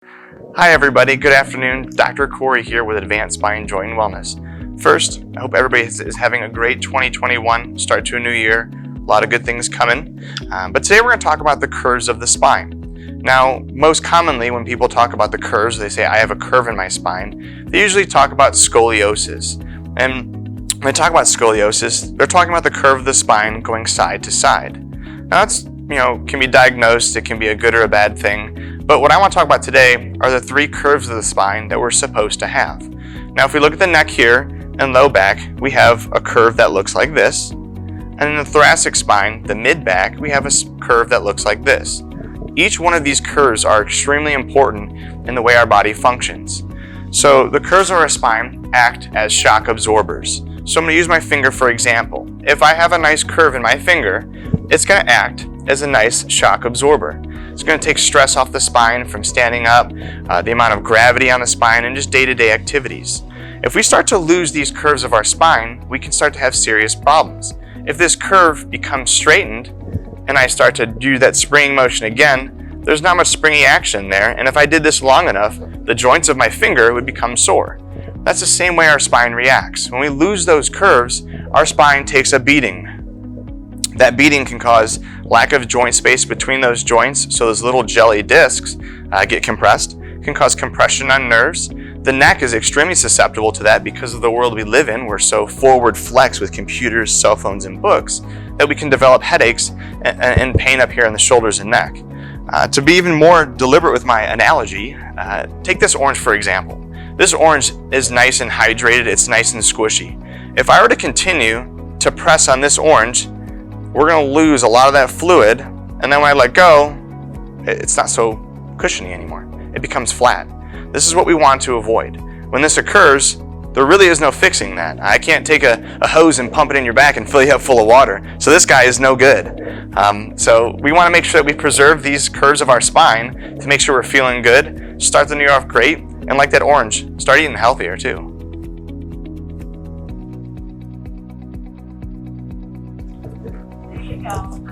Hi everybody, good afternoon. Dr. Cory here with Advanced Spine, Joint, and Wellness. First, I hope everybody is having a great 2021, start to a new year. A lot of good things coming. But today we're going to talk about the curves of the spine. Now, most commonly when people talk about the curves, they say, I have a curve in my spine. They usually talk about scoliosis. And when they talk about scoliosis, they're talking about the curve of the spine going side to side. Now that's, can be diagnosed, it can be a good or a bad thing. But what I want to talk about today are the three curves of the spine that we're supposed to have. Now, if we look at the neck here and low back, we have a curve that looks like this. And in the thoracic spine, the mid back, we have a curve that looks like this. Each one of these curves are extremely important in the way our body functions. So the curves of our spine act as shock absorbers. So I'm going to use my finger for example. If I have a nice curve in my finger, it's going to act as a nice shock absorber. It's going to take stress off the spine from standing up, the amount of gravity on the spine, and just day-to-day activities. If we start to lose these curves of our spine, we can start to have serious problems. If this curve becomes straightened, and I start to do that springing motion again, there's not much springy action there, and if I did this long enough, the joints of my finger would become sore. That's the same way our spine reacts. When we lose those curves, our spine takes a beating. That beating can cause lack of joint space between those joints, so those little jelly discs get compressed. It can cause compression on nerves. The neck is extremely susceptible to that because of the world we live in. We're so forward flexed with computers, cell phones, and books that we can develop headaches and pain up here in the shoulders and neck. To be even more deliberate with my analogy, take this orange for example. This orange is nice and hydrated, it's nice and squishy. If I were to continue to press on this orange, we're going to lose a lot of that fluid, and then when I let go, it's not so cushiony anymore. It becomes flat. This is what we want to avoid. When this occurs, there really is no fixing that. I can't take a hose and pump it in your back and fill you up full of water. So this guy is no good. So we want to make sure that we preserve these curves of our spine to make sure we're feeling good, start the new year off great, and like that orange, start eating healthier too. There you go.